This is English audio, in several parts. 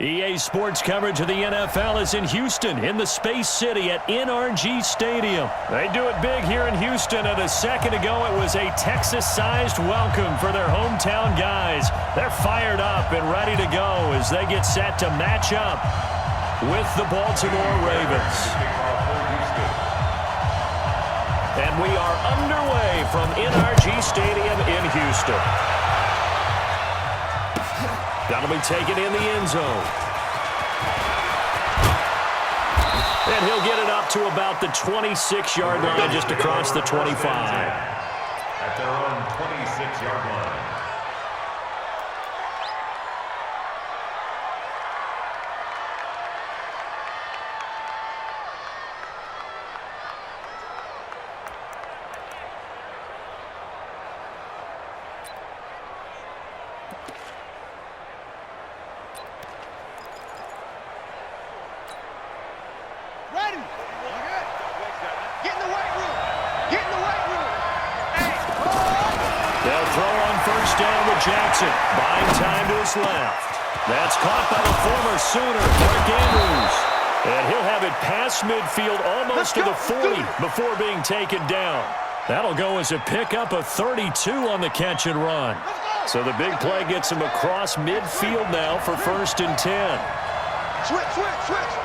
EA Sports coverage of the NFL is in Houston, in the Space City at NRG Stadium. They do it big here in Houston, and a second ago it was a Texas-sized welcome for their hometown guys. They're fired up and ready to go as they get set to match up with the Baltimore Ravens. And we are underway from NRG Stadium in Houston. That'll be taken in the end zone. And he'll get it up to about the 26-yard line, just across the 25. At their own 26-yard line. Jackson buying time to his left. That's caught by the former Sooner, Mark Andrews. And he'll have it past midfield almost to the 40 before being taken down. That'll go as a pickup of 32 on the catch and run. So the big play gets him across midfield now for 1st and 10. Switch. Switch.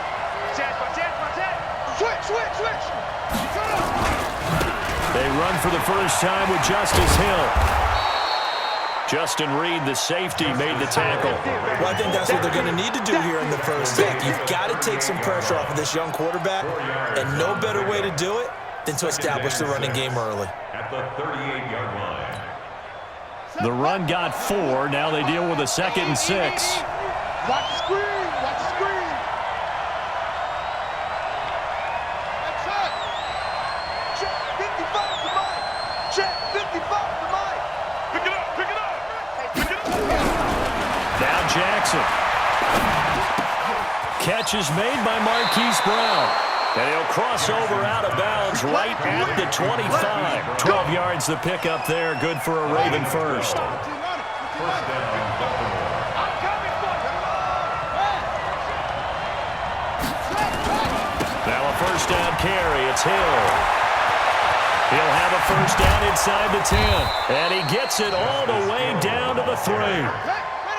They run for the first time with Justice Hill. Justin Reed, the safety, made the tackle. Well, I think that's what they're going to need to do here in the first half. You've got to take some pressure off of this young quarterback, and no better way to do it than to establish the running game early. At the 38-yard line. The run got 4. Now they deal with a 2nd and 6. Watch the screen. Watch the screen. That's it. Check 55 to Mike. Check 55 to Mike. Pick it up. Now Jackson. Catch is made by Marquise Brown. And he'll cross over out of bounds right at the 25. 12 yards the pickup there. Good for a Raven first. First down, Baltimore. Now a first down carry. It's Hill. He'll have a first down inside the 10. And he gets it all the way down to the 3.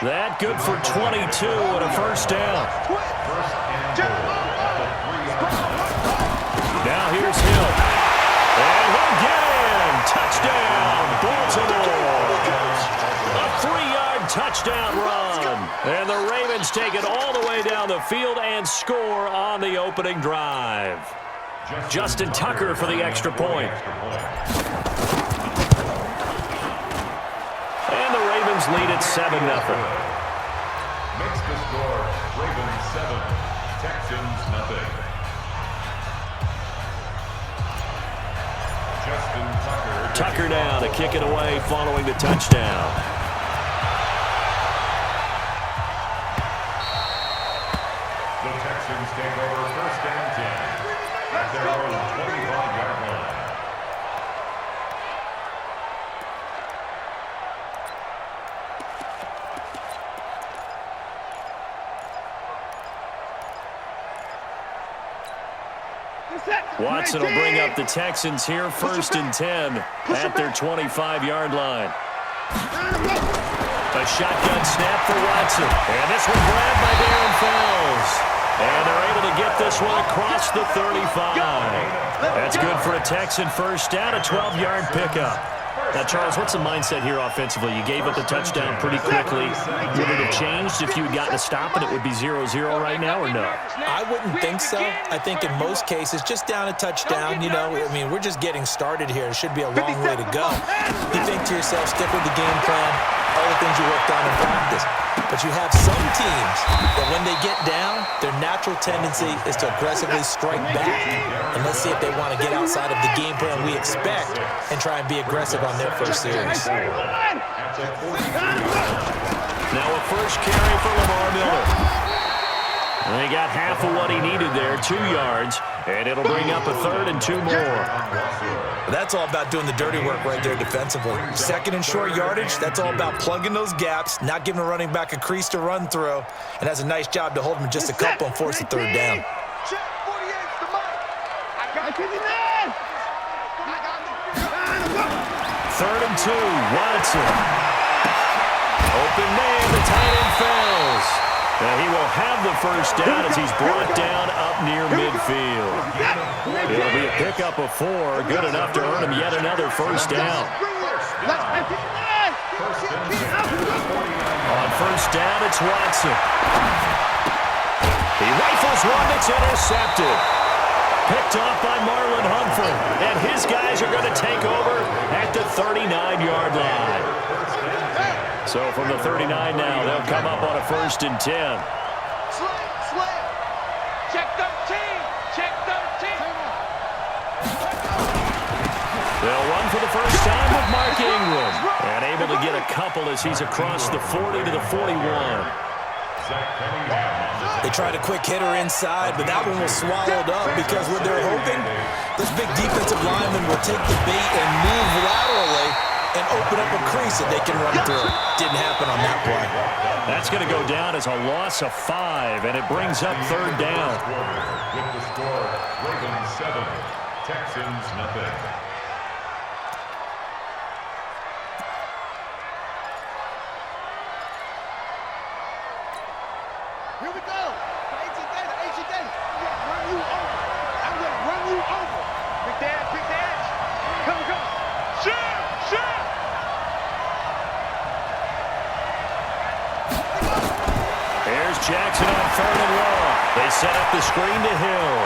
That good for 22 and a first down. Now here's Hill. And he'll get in. Touchdown, Baltimore. A 3-yard touchdown run. And the Ravens take it all the way down the field and score on the opening drive. Justin Tucker for the extra point. And the Ravens lead at 7-0. Makes the score Ravens 7, Texans nothing. Justin Tucker. Tucker now to kick it away following the touchdown. The Texans take over 1st and 10. At their own 25-yard line. Watson will bring up the Texans here, 1st and 10 at their 25-yard line. A shotgun snap for Watson. And this one grabbed by Darren Fells. And they're able to get this one across the 35. That's good for a Texan first down, a 12-yard pickup. Now, Charles, what's the mindset here offensively? You gave up the touchdown pretty quickly. Would it have changed if you had gotten a stop and it would be 0-0 right now, or no? I wouldn't think so. I think in most cases, just down a touchdown, you know, I mean, we're just getting started here. It should be a long way to go. You think to yourself, stick with the game plan, all the things you worked on in practice. But you have some teams that when they get down, their natural tendency is to aggressively strike back. And let's see if they want to get outside of the game plan we expect and try and be aggressive on their first series. Now a first carry for Lamar Miller. And he got half of what he needed there, 2 yards, and it'll bring up a 3rd and 2 more. That's all about doing the dirty work right there defensively. 2nd and short yardage, that's all about plugging those gaps, not giving a running back a crease to run through, and has a nice job to hold him just a couple and force the 3rd down. Check 48's the mic. I got you there. 3rd and 2, Watson. Open man, the tight end falls. And he will have the first down as he's brought down up near midfield. It'll be a pickup of 4, good enough to earn him yet another first down. On first down, it's Watson. He rifles one that's intercepted. Picked off by Marlon Humphrey. And his guys are going to take over at the 39-yard line. So from the 39 now, they'll come up on a 1st and 10. Slam. Check 13. Check 13. They'll run for the first time with Mark Ingram. And able to get a couple as he's across the 40 to the 41. They tried a quick hitter inside, but that one was swallowed up because what they're hoping, this big defensive lineman will take the bait and move laterally and open up a crease that they can run through. Didn't happen on that play. That's going to go down as a loss of 5, and it brings up 3rd down. With the score, Ravens 7, Texans nothing. Here we go. AC Data. I'm going to run you over. Big dash. Come. Shoot. Here's Jackson on 3rd and long. They set up the screen to Hill.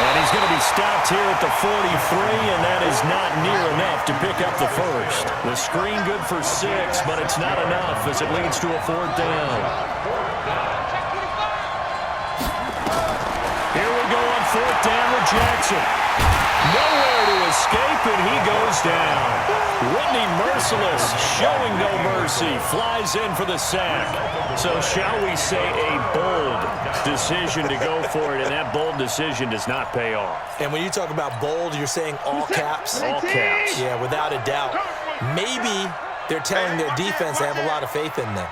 And he's going to be stopped here at the 43, and that is not near enough to pick up the first. The screen good for 6, but it's not enough as it leads to a 4th down. Here we go on 4th down with Jackson. Nowhere to escape, and he goes down. Whitney Merciless, showing no mercy, flies in for the sack. So shall we say a bold decision to go for it, and that bold decision does not pay off. And when you talk about bold, you're saying all caps? All caps. Yeah, without a doubt. Maybe they're telling their defense they have a lot of faith in them.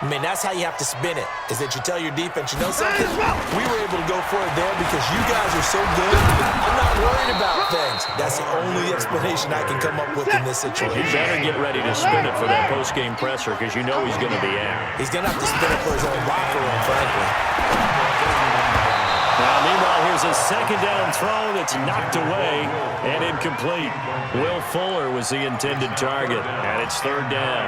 I mean, that's how you have to spin it, is that you tell your defense, you know something? We were able to go for it there because you guys are so good. I'm not worried about things. That's the only explanation I can come up with in this situation. You better get ready to spin it for that post-game presser because you know he's going to be out. He's going to have to spin it for his own locker room, frankly. Now, meanwhile, here's a 2nd down throw that's knocked away and incomplete. Will Fuller was the intended target, and it's 3rd down.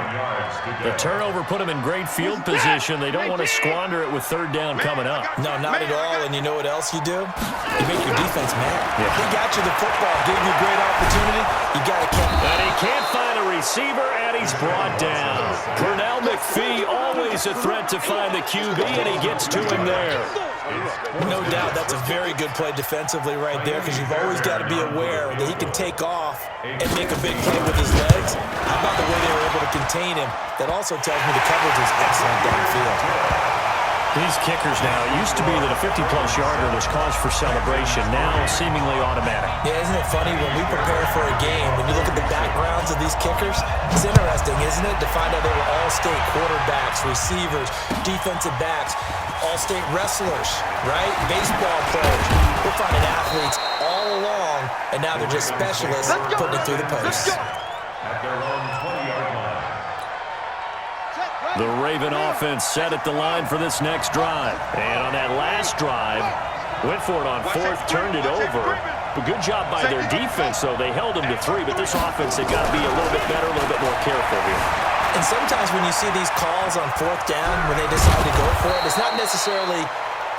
The turnover put him in great field position. They don't want to squander it with 3rd down coming up. No, not at all. And you know what else you do? You make your defense mad. Yeah. They got you the football, gave you a great opportunity. You got to catch it. And he can't find a receiver, and he's brought down. Pernell McPhee, always a threat to find the QB, and he gets to him there. No doubt, that's a very good play defensively right there because you've always got to be aware that he can take off and make a big play with his legs. How about the way they were able to contain him? That also tells me the coverage is excellent downfield. These kickers now, it used to be that a 50-plus yarder was cause for celebration, now seemingly automatic. Yeah, isn't it funny when we prepare for a game, when you look at the backgrounds of these kickers, it's interesting, isn't it, to find out they were all-state quarterbacks, receivers, defensive backs, all-state wrestlers, right? Baseball players. We're finding athletes all along, and now they're just specialists putting it through the posts. At their own 20-yard line. The Raven offense set at the line for this next drive. And on that last drive, went for it on 4th, turned it over. A good job by their defense, though. They held them to 3, but this offense, they've got to be a little bit better, a little bit more careful here. And sometimes when you see these calls on 4th down, when they decide to go for it, it's not necessarily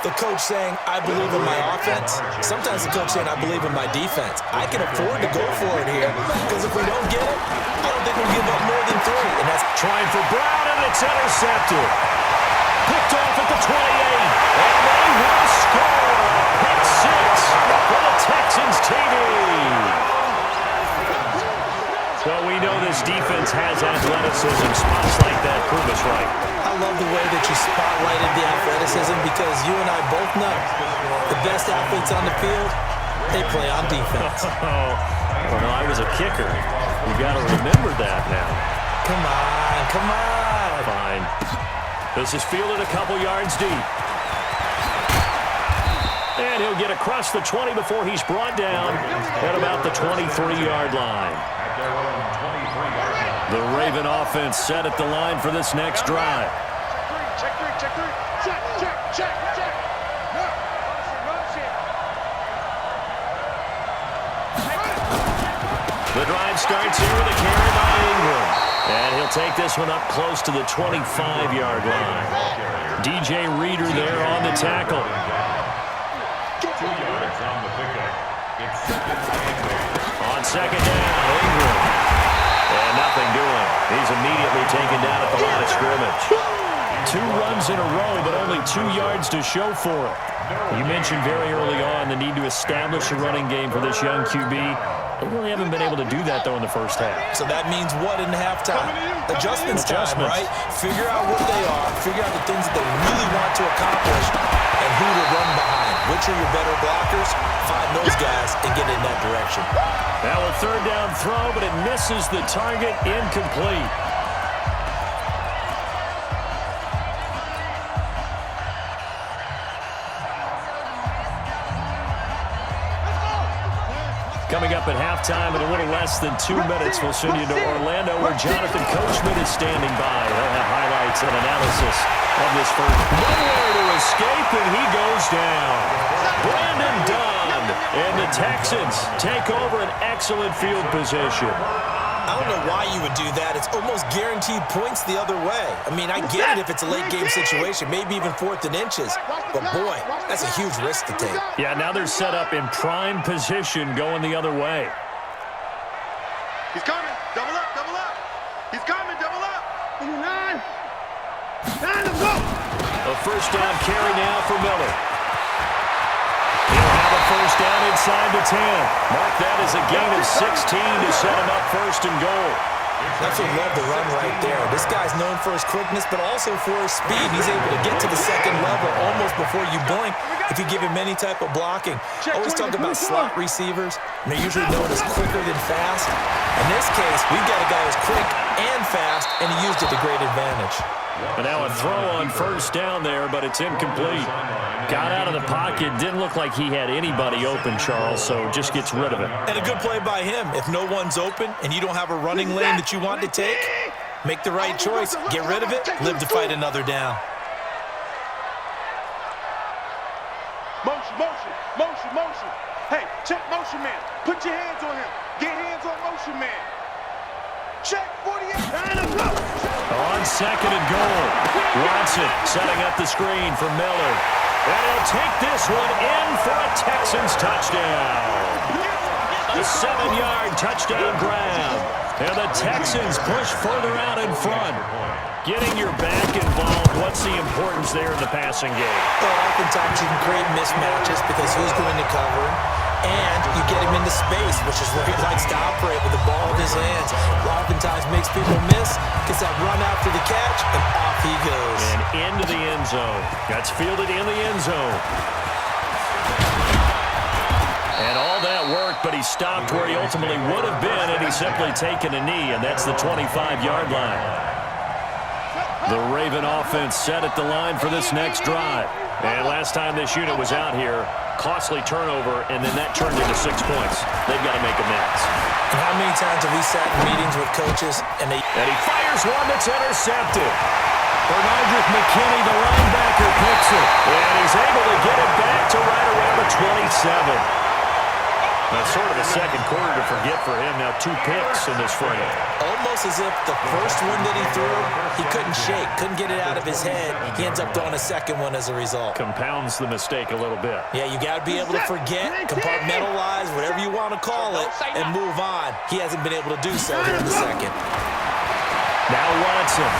the coach saying, I believe in my offense. Sometimes the coach saying, I believe in my defense. I can afford to go for it here because if we don't get it, I don't think we'll give up more than 3. And that's Trying for Brown, and it's intercepted. Picked off at the 28, and they will score. Pick 6 for the Texans TV. Well, we know this This defense has athleticism. Spots like that prove us right. I love the way that you spotlighted the athleticism because you and I both know the best athletes on the field, they play on defense. Well, no, I was a kicker. You got to remember that now. Come on, come on. Fine. This is fielded a couple yards deep. And he'll get across the 20 before he's brought down at about the 23-yard line. The Raven offense set at the line for this next drive. Check three, check three. Check. The drive starts here with a carry by Ingram. And he'll take this one up close to the 25-yard line. DJ Reader there on the tackle. 2 yards on the pickup. It's second and 8. On second down, Ingram. And nothing doing. He's immediately taken down at the line of scrimmage. 2 runs in a row, but only 2 yards to show for it. You mentioned very early on the need to establish a running game for this young QB. They really haven't been able to do that, though, in the first half. So that means what in halftime? Adjustments time, right? Figure out what they are, figure out the things that they really want to accomplish, and who to run behind. Which are your better blockers? Find those guys and get in that direction. Now a third down throw, but it misses the target, incomplete. Coming up at halftime in a little less than 2 minutes, we'll send you to Orlando where Jonathan Coachman is standing by. He'll have highlights and analysis of this first. Nowhere to escape, and he goes down. Brandon Dunn and the Texans take over an excellent field position. I don't know why you would do that. It's almost guaranteed points the other way. I mean, I get it if it's a late-game situation, maybe even 4th and inches. But, boy, that's a huge risk to take. Yeah, now they're set up in prime position going the other way. He's coming. Double up, double up. He's coming, double up. 9. 9 to go. A first down carry now for Miller. He'll have a first down inside the 10. Mark that as a gain of 16 to set him up first and goal. That's a love the run right there. This guy's known for his quickness, but also for his speed. He's able to get to the second level almost before you blink if you give him any type of blocking. Always talk about slot receivers, and they're usually known as quicker than fast. In this case, we've got a guy who's quick and fast, and he used it to great advantage. And now a throw on first down there, but it's incomplete. Got out of the pocket. Didn't look like he had anybody open, Charles, so just gets rid of it. And a good play by him. If no one's open and you don't have a running lane that you want to take, make the right choice. Get rid of it. Live to fight another down. Motion. Hey, check motion man. Put your hands on him. Get hands on motion man. Check 48. 9 to go. On second and goal. Watson setting up the screen for Miller. And he'll take this one in for a Texans touchdown. A 7-yard touchdown grab. And the Texans push further out in front. Getting your back involved, what's the importance there in the passing game? Well, oftentimes you can create mismatches because who's going to cover him? And you get him into space, which is where he likes to operate with the ball in his hands. Oftentimes makes people miss, gets that run out for the catch, and off he goes. And into the end zone. That's fielded in the end zone. And all that work, but he stopped where he ultimately would have been had he simply taken a knee, and that's the 25-yard line. The Raven offense set at the line for this next drive. And last time this unit was out here, costly turnover, and then that turned into 6 points. They've got to make amends. And how many times have we sat in meetings with coaches and he fires one that's intercepted. Bernardrick McKinney, the linebacker, picks it. And he's able to get it back to right around the 27. Now, sort of a second quarter to forget for him. Now 2 picks in this frame. Almost as if the first one that he threw, he couldn't shake, couldn't get it out of his head. He ends up throwing a second one as a result. Compounds the mistake a little bit. Yeah, you got to be able to forget, compartmentalize, whatever you want to call it, and move on. He hasn't been able to do so here in the second. Now Watson.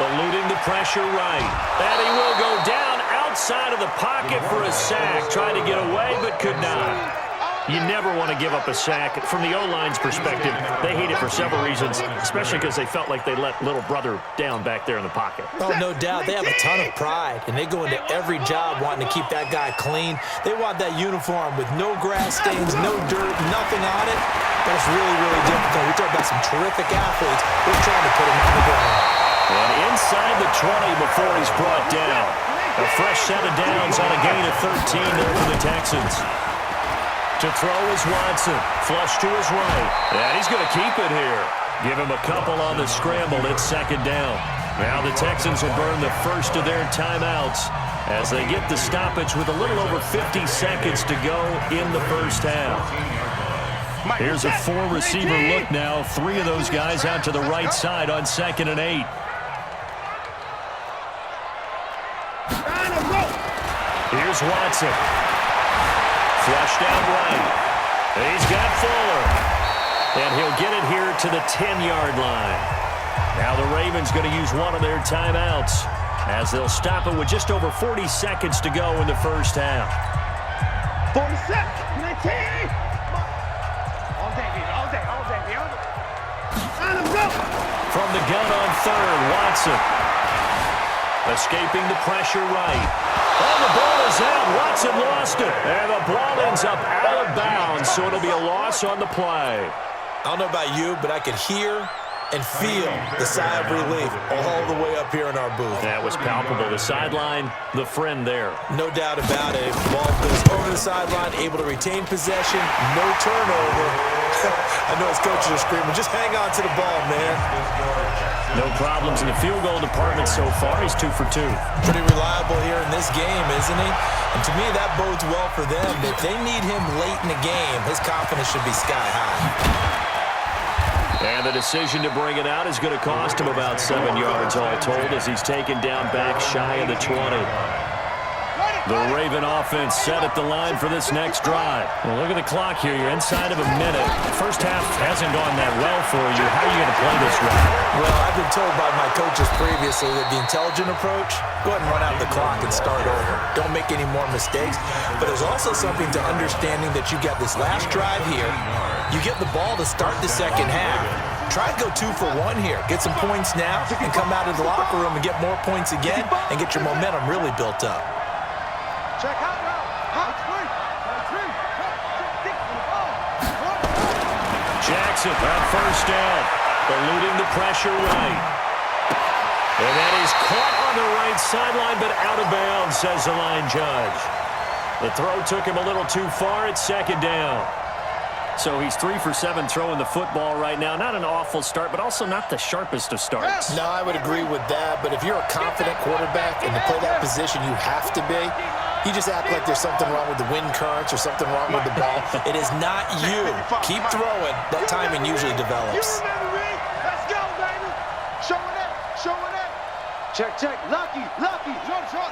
Eluding the pressure right. And he will go down outside of the pocket for a sack. Tried to get away, but could not. You never want to give up a sack. From the O-line's perspective, they hate it for several reasons, especially because they felt like they let little brother down back there in the pocket. Oh, no doubt. They have a ton of pride, and they go into every job wanting to keep that guy clean. They want that uniform with no grass stains, no dirt, nothing on it. But it's really, really difficult. We talk about some terrific athletes. We're trying to put him on the ground. And inside the 20 before he's brought down. A fresh set of downs on a gain of 13 there for the Texans. To throw is Watson. Flush to his right. And he's going to keep it here. Give him a couple on the scramble. It's second down. Now the Texans will burn the first of their timeouts as they get the stoppage with a little over 50 seconds to go in the first half. Here's a four-receiver look now. Three of those guys out to the right side on 2nd and 8. Here's Watson. Flush down right. And he's got Fuller. And he'll get it here to the 10-yard line. Now the Ravens going to use one of their timeouts as they'll stop it with just over 40 seconds to go in the first half. 47, 19. All day, baby. All day. From the gun on third, Watson. Escaping the pressure right. Oh, the ball is out. Watson lost it. And the ball ends up out of bounds, so it'll be a loss on the play. I don't know about you, but I could hear and feel the sigh of relief all the way up here in our booth. That was palpable. The sideline, the friend there. No doubt about it. The ball goes over the sideline, able to retain possession, no turnover. I know his coaches are screaming, just hang on to the ball, man. No problems in the field goal department so far. He's 2 for 2. Pretty reliable here in this game, isn't he? And to me, that bodes well for them. If they need him late in the game, his confidence should be sky high. And the decision to bring it out is going to cost him about 7 yards all told as he's taken down back shy of the 20. The Raven offense set at the line for this next drive. Well, look at the clock here. You're inside of a minute. First half hasn't gone that well for you. How are you going to play this drive? Well, I've been told by my coaches previously that the intelligent approach, go ahead and run out the clock and start over. Don't make any more mistakes. But there's also something to understanding that you got this last drive here. You get the ball to start the second half. Try to go 2 for 1 here. Get some points now and come out of the locker room and get more points again and get your momentum really built up. Check out now. Jackson on first down, eluding the pressure right. And that is caught on the right sideline, but out of bounds, says the line judge. The throw took him a little too far. It's second down. So he's 3 for 7 throwing the football right now. Not an awful start, but also not the sharpest of starts. No, I would agree with that. But if you're a confident quarterback and to play that position, you have to be. You just act like there's something wrong with the wind currents or something wrong with the ball. It is not you. Keep throwing. That timing usually develops. Let's go, baby. Showing up. Check. Lucky. Shot.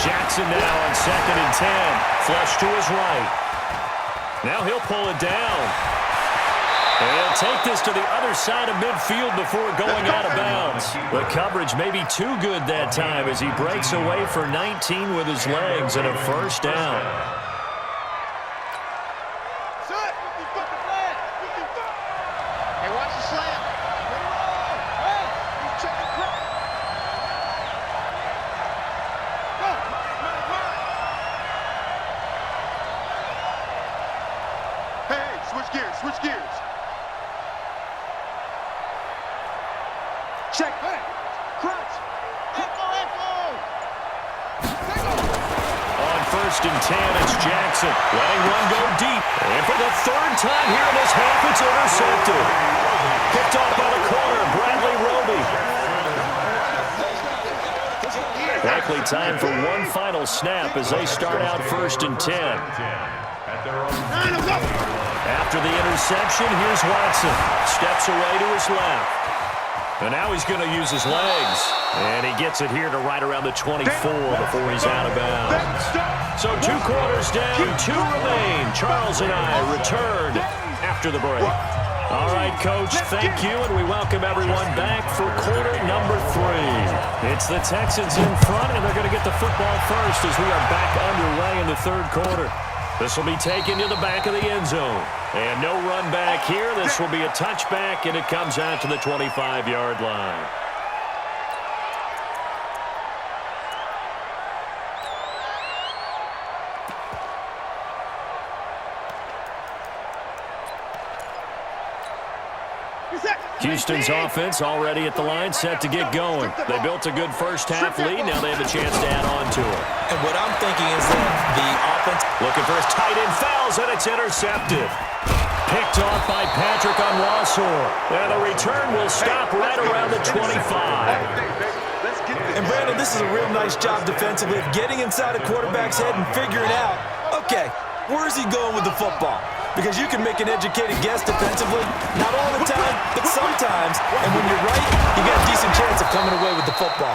Jackson now on 2nd and 10. Flush to his right. Now he'll pull it down. And he'll take this to the other side of midfield before going out of bounds. The coverage may be too good that time as he breaks away for 19 with his legs and a first down. Hey, watch the slam. Hey, he's checking quick. Go. Hey, switch gears. Check. Hey, crunch. Echo. On 1st and 10, it's Jackson. Letting one go deep. And for the third time here in this half, it's intercepted. Picked off by the corner, Bradley Roby. Likely time for one final snap as they start out 1st and 10. After the interception, here's Watson. Steps away to his left. And now he's going to use his legs. And he gets it here to right around the 24 before he's out of bounds. So 2 quarters down, 2 remain. Charles and I return after the break. All right, Coach, thank you, and we welcome everyone back for quarter number 3. It's the Texans in front, and they're going to get the football first as we are back underway in the third quarter. This will be taken to the back of the end zone. And no run back here. This will be a touchback, and it comes out to the 25-yard line. Houston's offense already at the line, set to get going. They built a good first-half lead. Now they have a chance to add on to it. And what I'm thinking is that the offense... Looking for his tight end, fouls, and it's intercepted. Picked off by Patrick Onwuasor. And the return will stop right around the 25. And Brandon, this is a real nice job defensively of getting inside a quarterback's head and figuring out, okay, where's he going with the football? Because you can make an educated guess defensively, not all the time, but sometimes. And when you're right, you got a decent chance of coming away with the football.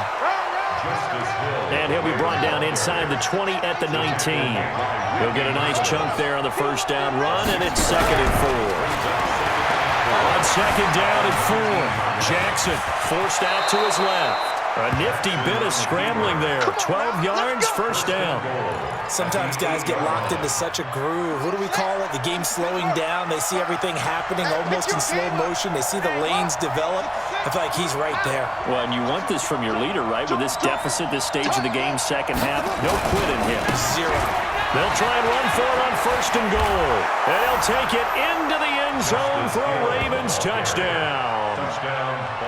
And he'll be brought down inside the 20 at the 19. He'll get a nice chunk there on the first down run, and it's 2nd and 4. On 2nd down and 4, Jackson forced out to his left. A nifty bit of scrambling there. 12 yards, first down. Sometimes guys get locked into such a groove. What do we call it? The game's slowing down. They see everything happening almost in slow motion. They see the lanes develop. I feel like he's right there. Well, and you want this from your leader, right? With this deficit, this stage of the game, second half, no quit in him. 0. They'll try and run for it on 1st and goal. And he'll take it into the end zone for a Ravens touchdown.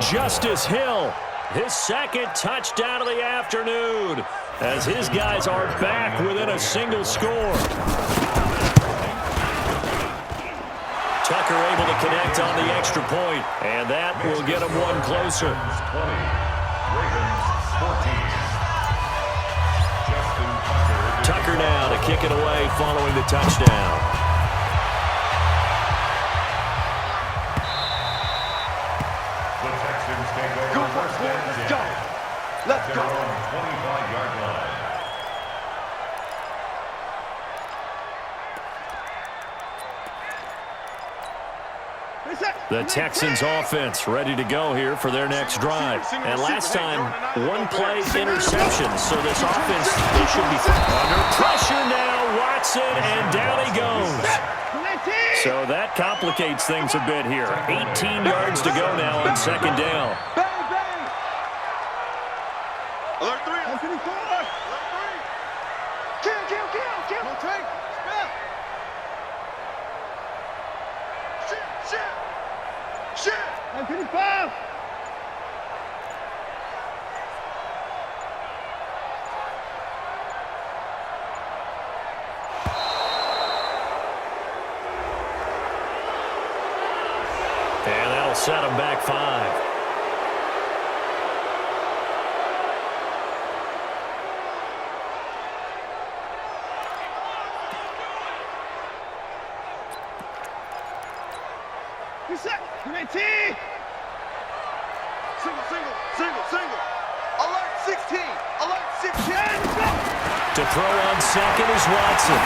Justice Hill. His 2nd touchdown of the afternoon as his guys are back within a single score. Tucker able to connect on the extra point, and that will get him one closer. Tucker now to kick it away following the touchdown. Let's go. 25-yard line. The Texans offense ready to go here for their next drive. And last time, one play interception. So this offense, they should be under pressure now. Watson, and down he goes. So that complicates things a bit here. 18 yards to go now on 2nd down. Alert 3. Alert 3. Kill. No take. Shit. 55. And that'll set him back 5. Single. Alert 16. To throw on 2nd is Watson.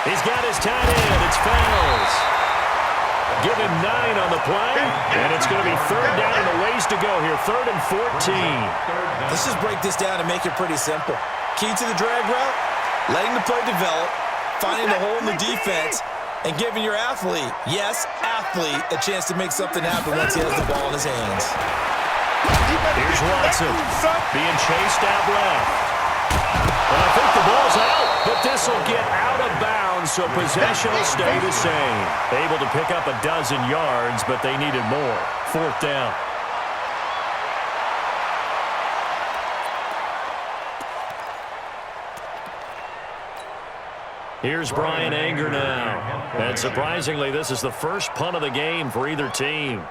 He's got his tight end. It's Fells. Give him 9 on the play, and it's going to be 3rd down and a ways to go here. 3rd and 14. Let's just break this down and make it pretty simple. Key to the drag route, letting the play develop, finding the hole in the defense, and giving your athlete, yes, athlete, a chance to make something happen once he has the ball in his hands. Here's Watson being chased out left. And I think the ball's out, but this will get out of bounds, so possession will stay the same. Able to pick up a dozen yards, but they needed more. 4th down. Here's Brian Anger now. And surprisingly, this is the first punt of the game for either team.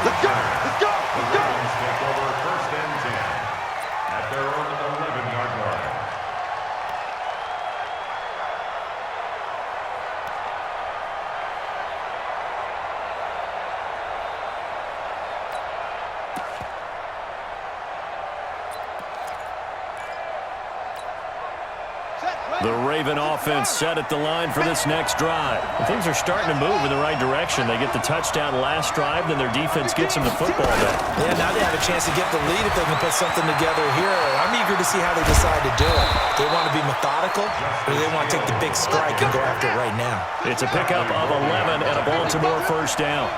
Let's go. Ravens take over 1st and 10 at their own 11-yard line. The Raven offense set at the line for this next drive. And things are starting to move in the right direction. They get the touchdown last drive, then their defense gets them the football back. Yeah, now they have a chance to get the lead if they can put something together here. I'm eager to see how they decide to do it. They want to be methodical, or they want to take the big strike and go after it right now. It's a pickup of 11 and a Baltimore first down.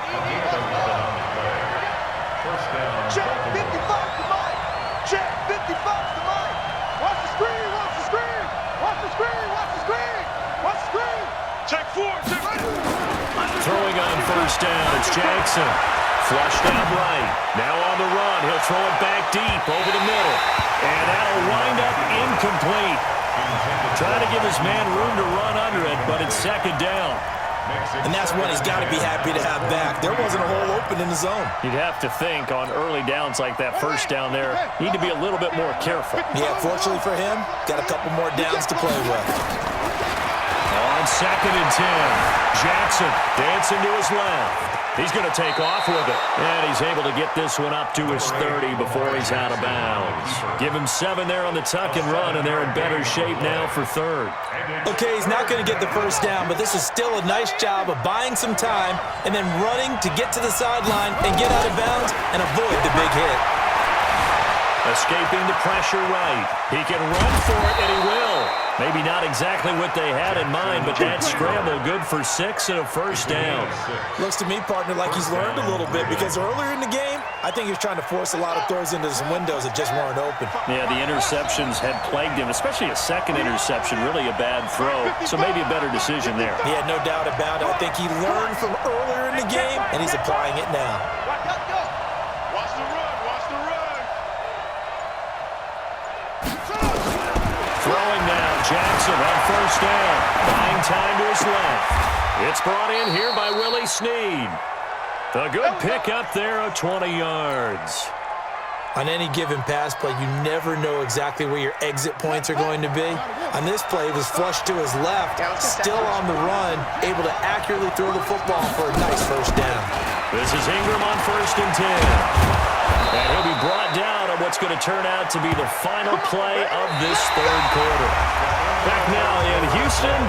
Check 55 to Mike. Check 55 to Mike. Watch the screen. Watch the screen. Watch the screen. Watch the screen. Watch the screen. Check 4. Check 4. Throwing on first down, it's Jackson. Flushed out right. Now on the run. He'll throw it back deep over the middle. And that'll wind up incomplete. Trying to give his man room to run under it, but it's second down. And that's one he's got to be happy to have back. There wasn't a hole open in the zone. You'd have to think on early downs like that first down there, need to be a little bit more careful. Yeah, fortunately for him, got a couple more downs to play with. On second and 10, Jackson dancing to his left. He's going to take off with it. And he's able to get this one up to his 30 before he's out of bounds. Give him 7 there on the tuck and run, and they're in better shape now for third. Okay, he's not going to get the first down, but this is still a nice job of buying some time and then running to get to the sideline and get out of bounds and avoid the big hit. Escaping the pressure right. He can run for it, and he will. Maybe not exactly what they had in mind, but that scramble good for 6 and a first down. Looks to me, partner, like he's learned a little bit because earlier in the game, I think he was trying to force a lot of throws into some windows that just weren't open. Yeah, the interceptions had plagued him, especially a second interception, really a bad throw, so maybe a better decision there. Yeah, no doubt about it. I think he learned from earlier in the game, and he's applying it now. Watch the run. Watch the run. Throwing now, Jackson on first down. Buying time to his left. It's brought in here by Willie Snead. A good pickup there of 20 yards. On any given pass play, you never know exactly where your exit points are going to be. On this play, it was flushed to his left, still on the run, able to accurately throw the football for a nice first down. This is Ingram on first and 10. And he'll be brought down on what's going to turn out to be the final play of this third quarter. Back now in Houston,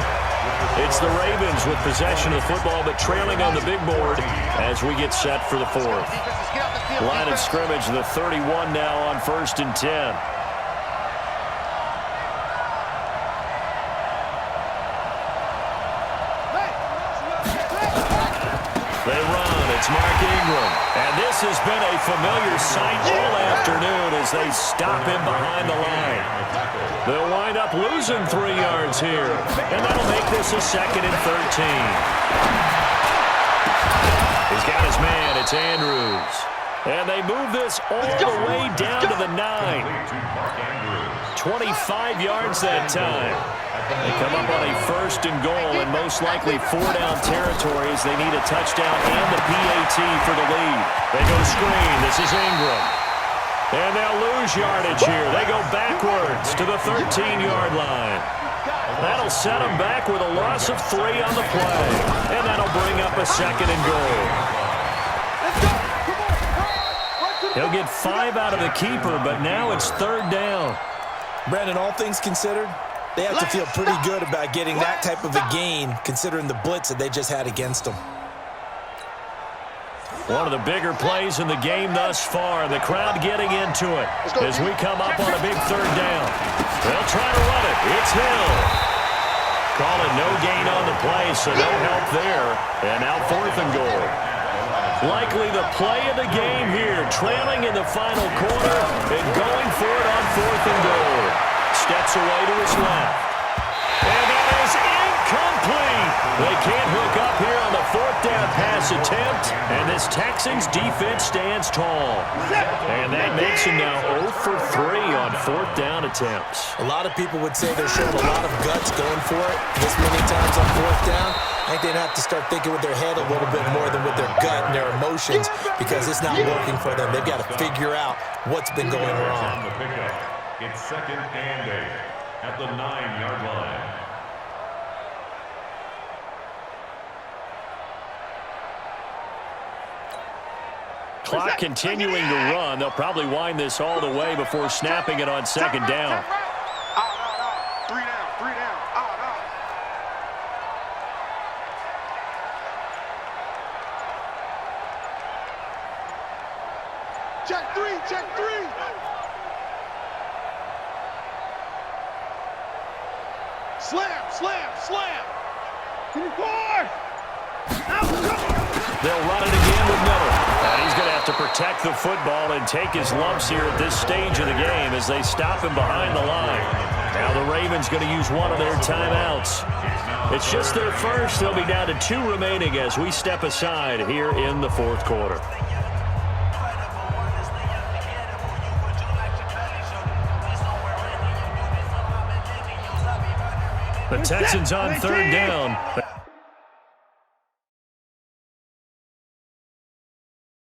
it's the Ravens with possession of the football, but trailing on the big board as we get set for the fourth. Line of scrimmage, the 31 now on first and 10. They run. It's Mark Ingram. And this has been a familiar sight all afternoon as they stop him behind the line. They'll wind up losing 3 yards here. And that'll make this a second and 13. He's got his man. It's Andrews. And they move this all the way down to the 9. 25 yards that time. They come up on a first and goal and most likely 4-down territories. They need a touchdown and the PAT for the lead. They go screen. This is Ingram. And they'll lose yardage here. They go backwards to the 13-yard line. That'll set them back with a loss of 3 on the play. And that'll bring up a second and goal. He'll get 5 out of the keeper, but now it's third down. Brandon, all things considered, they have to feel pretty good about getting that type of a gain, considering the blitz that they just had against them. One of the bigger plays in the game thus far. The crowd getting into it as we come up on a big third down. They'll try to run it. It's Hill. Call it no gain on the play, so no help there. And now fourth and goal. Likely the play of the game here, trailing in the final quarter and going for it on fourth and goal. Steps away to his left. And that is incomplete. They can't hook up here on the fourth down pass attempt, and this Texans defense stands tall. And that makes him now 0 for 3 on fourth down attempts. A lot of people would say they're showing a lot of guts going for it this many times on fourth down. I think they'd have to start thinking with their head a little bit more than with their gut and their emotions because it's not working for them. They've got to figure out what's been going wrong. It's second and 8 at the 9-yard line. Clock continuing to run. They'll probably wind this all the way before snapping it on second down. 3 down. Check three, check three. Slam, slam, slam. 4. They'll run it again with Miller. And he's going to have to protect the football and take his lumps here at this stage of the game as they stop him behind the line. Now the Ravens going to use one of their timeouts. It's just their first. They'll be down to 2 remaining as we step aside here in the fourth quarter. The Texans on third down.